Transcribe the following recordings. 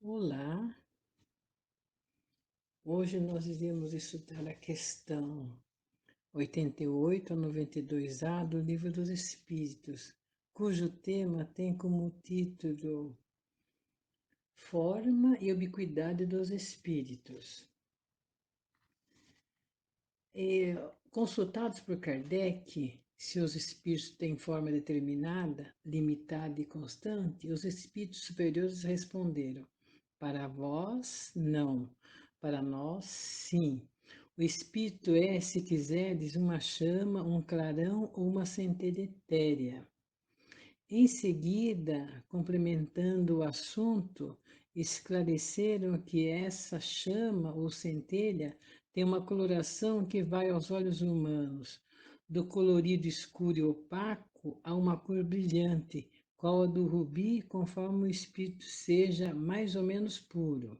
Olá, hoje nós iremos estudar a questão 88 a 92A do Livro dos Espíritos, cujo tema tem como título Forma e Ubiquidade dos Espíritos. Consultados por Kardec, se os espíritos têm forma determinada, limitada e constante, os espíritos superiores responderam: para vós, não. Para nós, sim. O espírito é, se quiserdes, uma chama, um clarão ou uma centelha etérea. Em seguida, complementando o assunto, esclareceram que essa chama ou centelha tem uma coloração que vai aos olhos humanos, do colorido escuro e opaco a uma cor brilhante, qual a do rubi, conforme o espírito seja mais ou menos puro.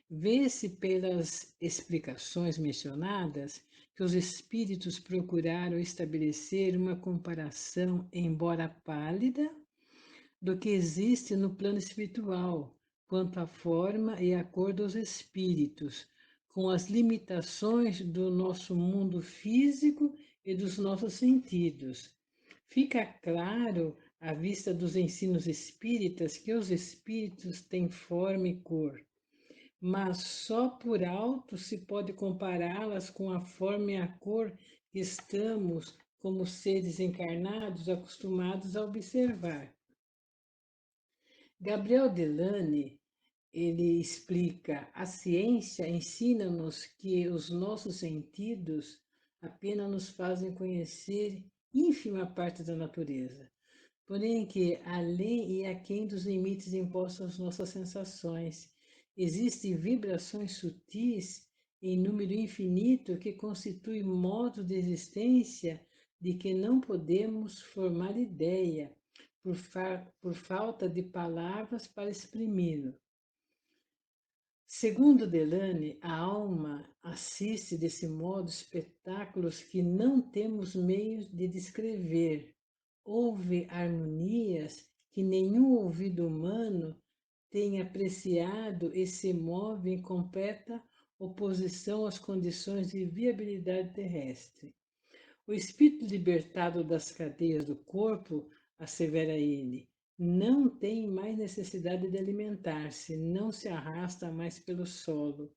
Vê-se pelas explicações mencionadas que os espíritos procuraram estabelecer uma comparação, embora pálida, do que existe no plano espiritual, quanto à forma e à cor dos espíritos, com as limitações do nosso mundo físico e dos nossos sentidos. Fica claro, à vista dos ensinos espíritas, que os espíritos têm forma e cor, mas só por alto se pode compará-las com a forma e a cor que estamos, como seres encarnados, acostumados a observar. Gabriel Delane, ele explica: a ciência ensina-nos que os nossos sentidos apenas nos fazem conhecer ínfima parte da natureza, porém que, além e aquém dos limites impostos às nossas sensações, existem vibrações sutis em número infinito que constituem modos de existência de que não podemos formar ideia, por falta de palavras para exprimi-lo. Segundo Delane, a alma assiste desse modo espetáculos que não temos meios de descrever. Ouve harmonias que nenhum ouvido humano tem apreciado e se move em completa oposição às condições de viabilidade terrestre. O espírito libertado das cadeias do corpo, assevera ele, não tem mais necessidade de alimentar-se, não se arrasta mais pelo solo.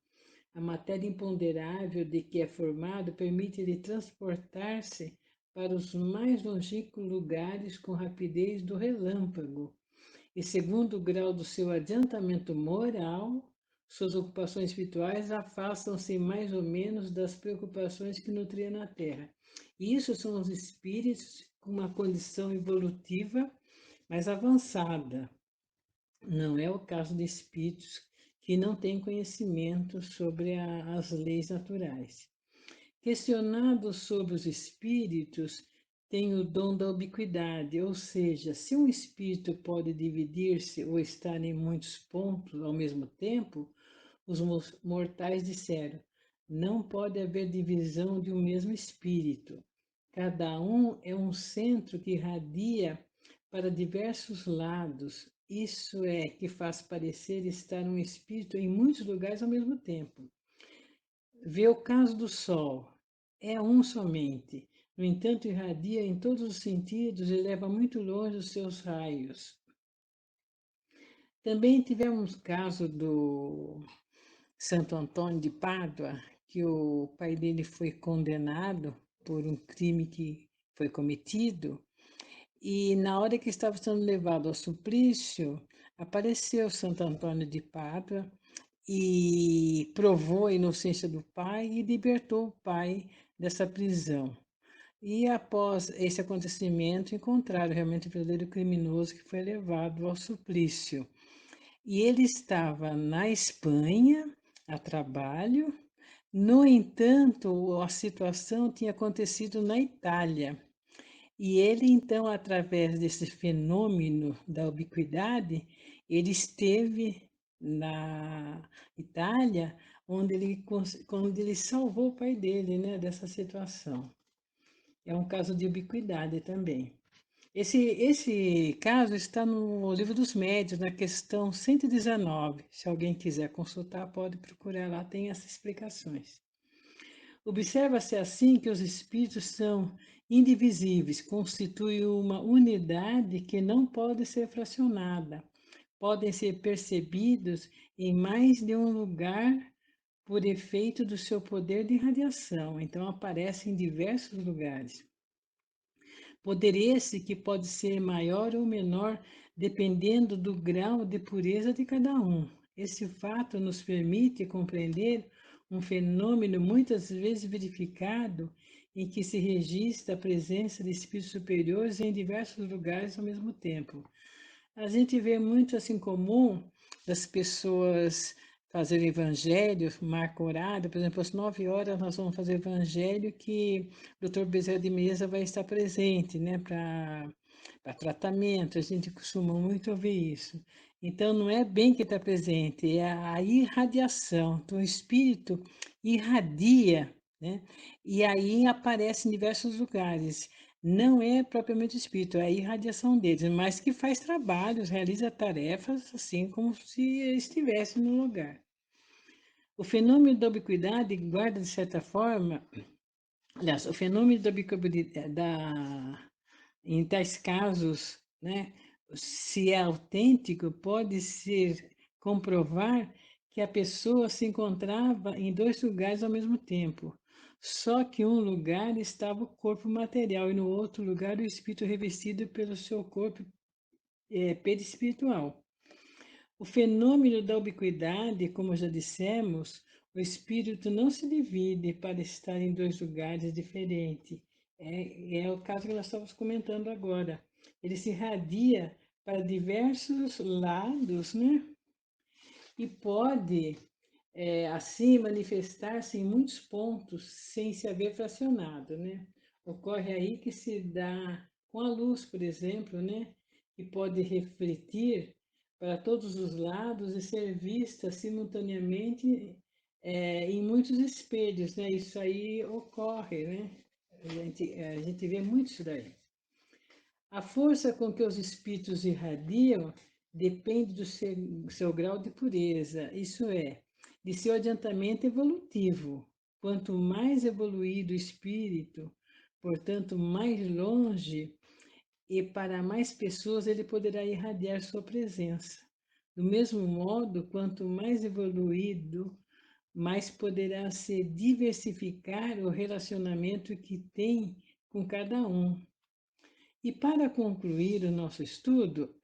A matéria imponderável de que é formado permite-lhe transportar-se para os mais longínquos lugares com rapidez do relâmpago. E segundo o grau do seu adiantamento moral, suas ocupações espirituais afastam-se mais ou menos das preocupações que nutria na Terra. Isso são os espíritos com uma condição evolutiva mais avançada. Não é o caso de espíritos que não têm conhecimento sobre as leis naturais. Questionado sobre os espíritos, tem o dom da ubiquidade, ou seja, se um espírito pode dividir-se ou estar em muitos pontos ao mesmo tempo, os mortais disseram: não pode haver divisão de um mesmo espírito. Cada um é um centro que irradia para diversos lados. Isso é que faz parecer estar um espírito em muitos lugares ao mesmo tempo. Vê o caso do Sol. É um somente. No entanto, irradia em todos os sentidos e leva muito longe os seus raios. Também tivemos o caso do Santo Antônio de Pádua, que o pai dele foi condenado por um crime que foi cometido, e na hora que estava sendo levado ao suplício, apareceu Santo Antônio de Pádua e provou a inocência do pai e libertou o pai dessa prisão. E após esse acontecimento, encontraram realmente o verdadeiro criminoso que foi levado ao suplício. E ele estava na Espanha a trabalho. No entanto, a situação tinha acontecido na Itália. E ele, então, através desse fenômeno da ubiquidade, ele esteve na Itália, onde ele salvou o pai dele, né, dessa situação. É um caso de ubiquidade também. Esse caso está no Livro dos Médiuns, na questão 119. Se alguém quiser consultar, pode procurar lá, tem essas explicações. Observa-se assim que os espíritos são indivisíveis, constituem uma unidade que não pode ser fracionada. Podem ser percebidos em mais de um lugar por efeito do seu poder de radiação, então aparecem em diversos lugares. Poder esse que pode ser maior ou menor dependendo do grau de pureza de cada um. Esse fato nos permite compreender um fenômeno muitas vezes verificado em que se registra a presença de espíritos superiores em diversos lugares ao mesmo tempo. A gente vê muito assim comum das pessoas fazerem evangelho, marca horário, por exemplo, às 9 horas nós vamos fazer evangelho que o Dr. Bezerra de Mesa vai estar presente, né, para tratamento, a gente costuma muito ouvir isso. Então, não é bem que está presente, é a irradiação. Então, o espírito irradia, né, e aí aparece em diversos lugares. Não é propriamente o espírito, é a irradiação deles, mas que faz trabalhos, realiza tarefas, assim como se estivesse no lugar. O fenômeno da ubiquidade guarda, de certa forma, aliás, o fenômeno da ubiquidade, em tais casos, né, se é autêntico, pode ser comprovar que a pessoa se encontrava em dois lugares ao mesmo tempo. Só que um lugar estava o corpo material e no outro lugar o espírito revestido pelo seu corpo perispiritual. O fenômeno da ubiquidade, como já dissemos, o espírito não se divide para estar em dois lugares diferentes. É o caso que nós estamos comentando agora. Ele se irradia para diversos lados, né? E pode, assim, manifestar-se em muitos pontos sem se haver fracionado, né? Ocorre aí que se dá com a luz, por exemplo, né? Que pode refletir para todos os lados e ser vista simultaneamente em muitos espelhos, né? Isso aí ocorre, né? A gente vê muito isso daí. A força com que os espíritos irradiam depende do seu grau de pureza, isso é, de seu adiantamento evolutivo. Quanto mais evoluído o espírito, portanto, mais longe e para mais pessoas ele poderá irradiar sua presença. Do mesmo modo, quanto mais evoluído, mais poderá se diversificar o relacionamento que tem com cada um. E para concluir o nosso estudo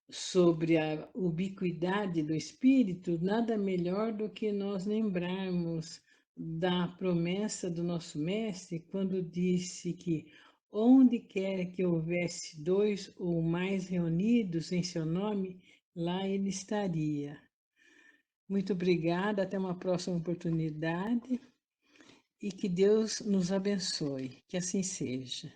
sobre a ubiquidade do espírito, nada melhor do que nós lembrarmos da promessa do nosso mestre quando disse que onde quer que houvesse dois ou mais reunidos em seu nome, lá ele estaria. Muito obrigada, até uma próxima oportunidade e que Deus nos abençoe, que assim seja.